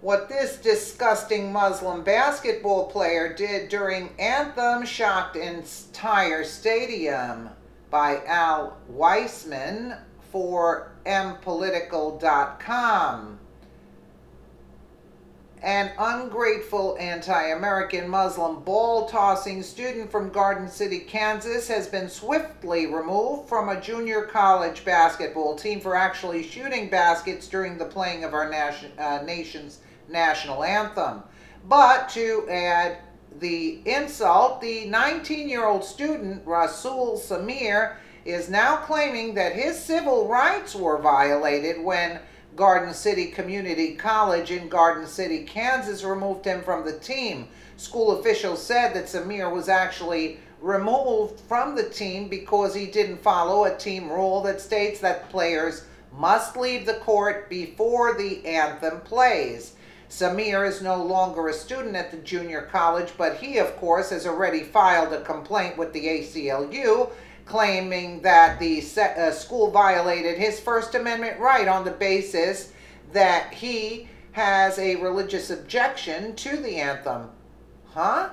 What this disgusting Muslim basketball player did during Anthem shocked entire stadium, by Al Weissman for mpolitical.com. An ungrateful anti-American Muslim ball-tossing student from Garden City, Kansas has been swiftly removed from a junior college basketball team for actually shooting baskets during the playing of our nation's national anthem. But to add the insult, the 19-year-old student, Rasul Samir, is now claiming that his civil rights were violated when Garden City Community College in Garden City, Kansas removed him from the team. School officials said that Samir was actually removed from the team because he didn't follow a team rule that states that players must leave the court before the anthem plays. Samir is no longer a student at the junior college, but he, of course, has already filed a complaint with the ACLU, claiming that the school violated his First Amendment right on the basis that he has a religious objection to the anthem. Huh?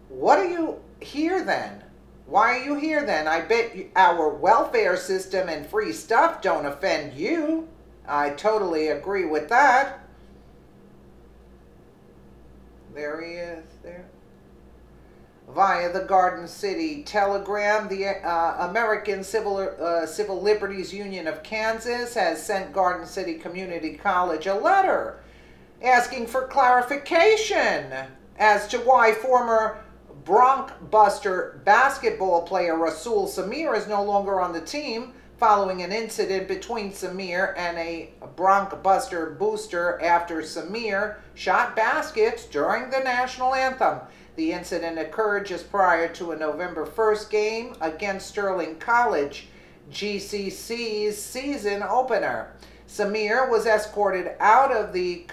What are you here then? Why are you here then? I bet our welfare system and free stuff don't offend you. I totally agree with that. There he is, there. Via the Garden City Telegram, the American Civil Liberties Union of Kansas has sent Garden City Community College a letter asking for clarification as to why former Bronc Buster basketball player Rasul Samir is no longer on the team following an incident between Samir and a Bronc Buster booster after Samir shot baskets during the national anthem. The incident occurred just prior to a November 1st game against Sterling College, GCC's season opener. Samir was escorted out of the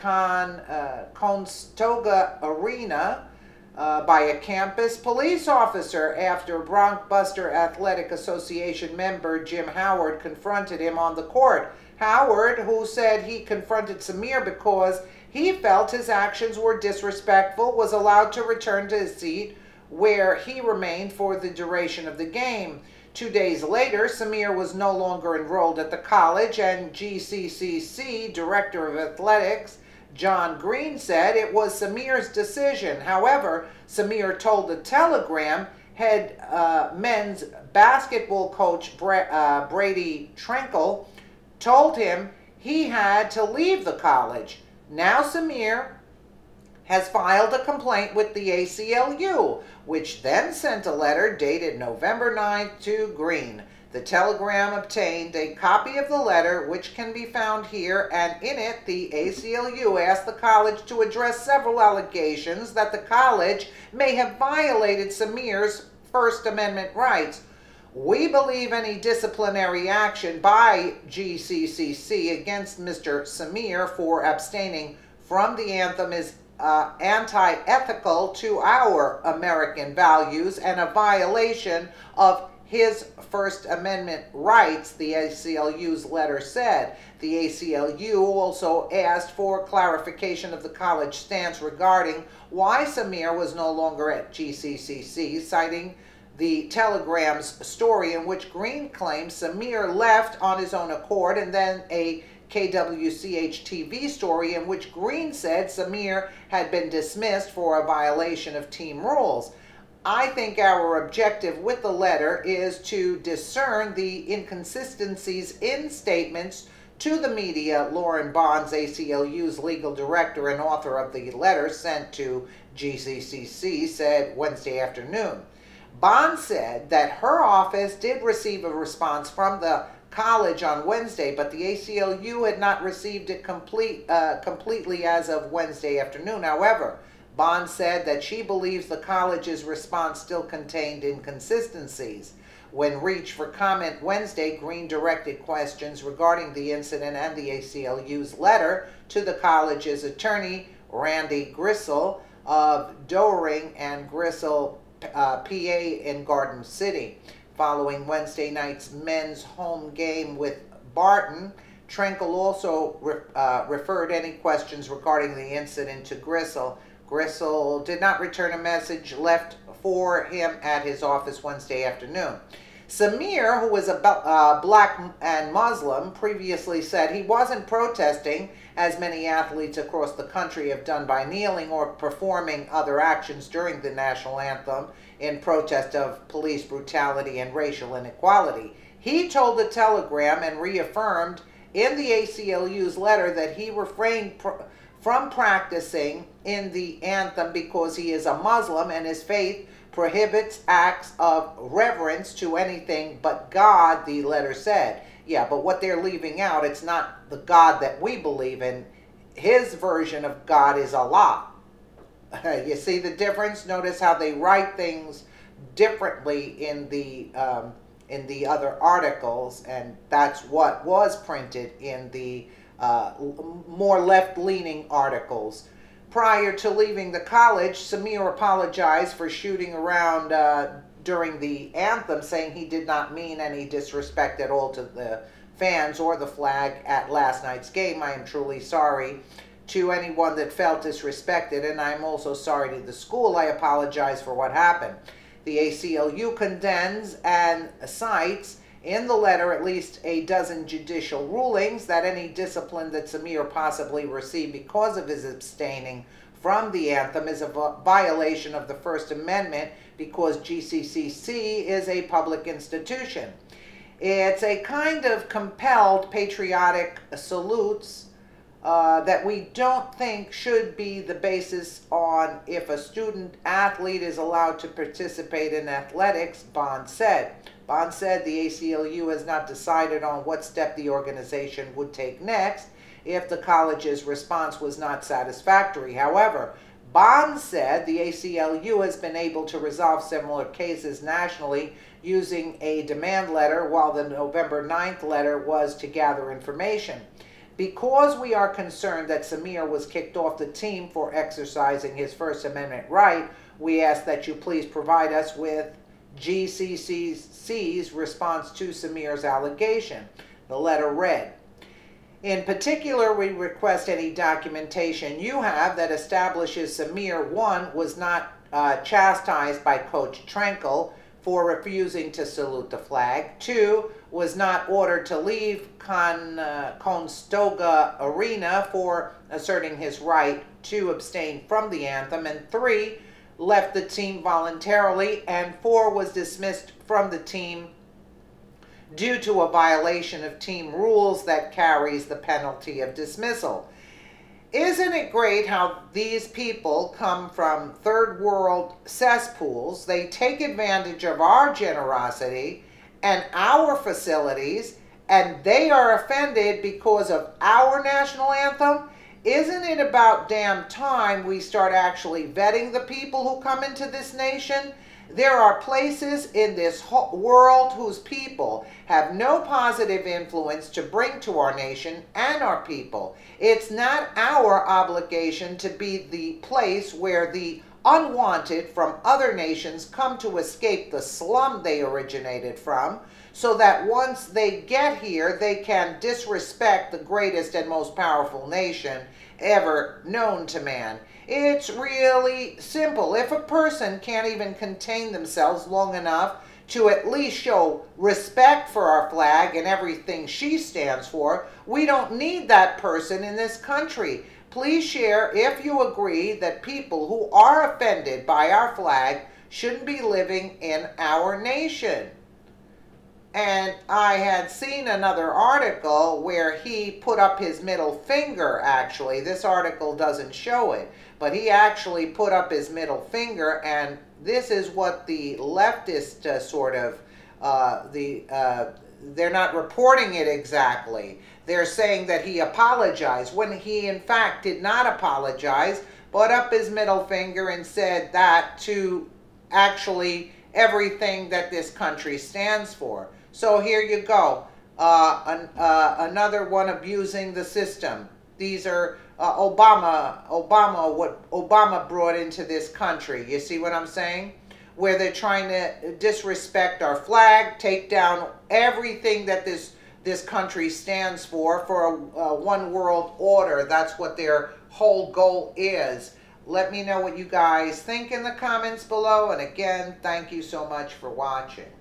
Conestoga Arena by a campus police officer after Bronc Buster Athletic Association member Jim Howard confronted him on the court. Howard, who said he confronted Samir because he felt his actions were disrespectful, was allowed to return to his seat, where he remained for the duration of the game. 2 days later, Samir was no longer enrolled at the college, and GCCC Director of Athletics John Green said it was Samir's decision. However, Samir told the Telegram head men's basketball coach Brady Trenkle told him he had to leave the college. Now Samir has filed a complaint with the ACLU, which then sent a letter dated November 9th to Green. The Telegram obtained a copy of the letter, which can be found here, and in it the ACLU asked the college to address several allegations that the college may have violated Samir's First Amendment rights. We believe any disciplinary action by GCCC against Mr. Samir for abstaining from the anthem is anti-ethical to our American values and a violation of his First Amendment rights, the ACLU's letter said. The ACLU also asked for clarification of the college stance regarding why Samir was no longer at GCCC, citing the Telegram's story in which Green claims Samir left on his own accord, and then a KWCH-TV story in which Green said Samir had been dismissed for a violation of team rules. I think our objective with the letter is to discern the inconsistencies in statements to the media. Lauren Bonds, ACLU's legal director and author of the letter sent to GCCC, said Wednesday afternoon. Bonds said that her office did receive a response from the college on Wednesday, but the ACLU had not received it completely as of Wednesday afternoon. However, Bond said that she believes the college's response still contained inconsistencies. When reached for comment Wednesday, Green directed questions regarding the incident and the ACLU's letter to the college's attorney, Randy Gristle of Doering and Gristle, PA in Garden City. Following Wednesday night's men's home game with Barton, Trenkel also referred any questions regarding the incident to Grissel. Grissel did not return a message left for him at his office Wednesday afternoon. Samir, who is a black and Muslim, previously said he wasn't protesting, as many athletes across the country have done by kneeling or performing other actions during the national anthem in protest of police brutality and racial inequality. He told the Telegram and reaffirmed in the ACLU's letter that he refrained from practicing in the anthem because he is a Muslim and his faith prohibits acts of reverence to anything but God, the letter said. Yeah, but what they're leaving out, it's not the God that we believe in. His version of God is Allah. You see the difference? Notice how they write things differently in the other articles, and that's what was printed in the more left-leaning articles. Prior to leaving the college, Samir apologized for shooting around during the anthem, saying he did not mean any disrespect at all to the fans or the flag at last night's game. I am truly sorry to anyone that felt disrespected, and I'm also sorry to the school. I apologize for what happened. The ACLU condemns and cites in the letter at least a dozen judicial rulings that any discipline that Samir possibly received because of his abstaining from the anthem is a violation of the First Amendment because GCCC is a public institution. It's a kind of compelled patriotic salutes that we don't think should be the basis on if a student athlete is allowed to participate in athletics, Bond said. Bond said the ACLU has not decided on what step the organization would take next if the college's response was not satisfactory. However, Bond said the ACLU has been able to resolve similar cases nationally using a demand letter, while the November 9th letter was to gather information. Because we are concerned that Samir was kicked off the team for exercising his First Amendment right, we ask that you please provide us with GCCC's response to Samir's allegation. The letter read, in particular, we request any documentation you have that establishes Samir, 1, was not chastised by Coach Trenkel for refusing to salute the flag, 2, was not ordered to leave Conestoga Arena for asserting his right to abstain from the anthem, and 3, left the team voluntarily, and 4, was dismissed from the team due to a violation of team rules that carries the penalty of dismissal. Isn't it great how these people come from third world cesspools? They take advantage of our generosity and our facilities, and they are offended because of our national anthem? Isn't it about damn time we start actually vetting the people who come into this nation? There are places in this world whose people have no positive influence to bring to our nation and our people. It's not our obligation to be the place where the unwanted from other nations come to escape the slum they originated from, so that once they get here, they can disrespect the greatest and most powerful nation ever known to man. It's really simple. If a person can't even contain themselves long enough to at least show respect for our flag and everything she stands for, we don't need that person in this country. Please share if you agree that people who are offended by our flag shouldn't be living in our nation. And I had seen another article where he put up his middle finger, actually. This article doesn't show it, but he actually put up his middle finger, and this is what the leftist they're not reporting it exactly. They're saying that he apologized when he in fact did not apologize, put up his middle finger and said that to actually everything that this country stands for. So here you go, another one abusing the system. These are what Obama brought into this country. You see what I'm saying? Where they're trying to disrespect our flag, take down everything that this this country stands for a one world order. That's what their whole goal is. Let me know what you guys think in the comments below. And again, thank you so much for watching.